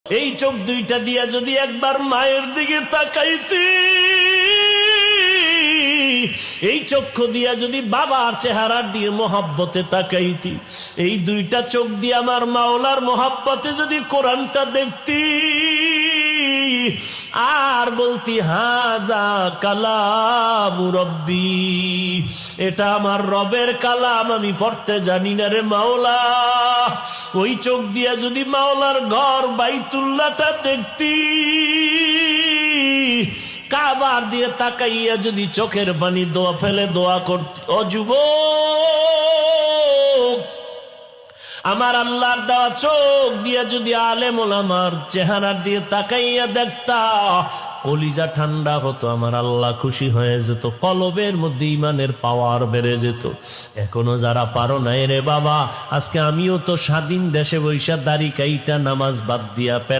এই চোখ দুইটা দিয়া যদি একবার মায়ের দিকে তাকাইতি, এই চক্ষু দিয়া যদি বাবার চেহারার দিয়ে মোহাব্বতে তাকাইতি, এই দুইটা চোখ দিয়ে আমার মাওলার মোহাব্বতে যদি কোরআনটা দেখতি আর বলতি হাযা কালামু রব্বি, এটা আমার রবের কালাম, আমি পড়তে জানি না রে মাওলা। ওই চোখ দিয়া যদি মাওলার ঘর বাইতুল্লাহটা দেখতি, কাবার দিয়ে তাকাইয়া যদি চোখের পানি দোয়া ফেলে দোয়া করতি, ও যুবক, আমার আল্লাহর দেওয়া চোখ দিয়ে যদি আলেম ওলামার চেহারা দিয়ে তাকাইয়া দেখতা, কলিজা ঠান্ডা হতো, আমার আল্লাহ খুশি হয়ে যেত, কলবের মধ্যে ইমানের পাওয়ার বেড়ে যেত। এখনো যারা পারো নাই রে বাবা, আজকে আমিও তো স্বাধীন দেশে বৈশা দাড়ি কাইটা নামাজ বাদ দিয়া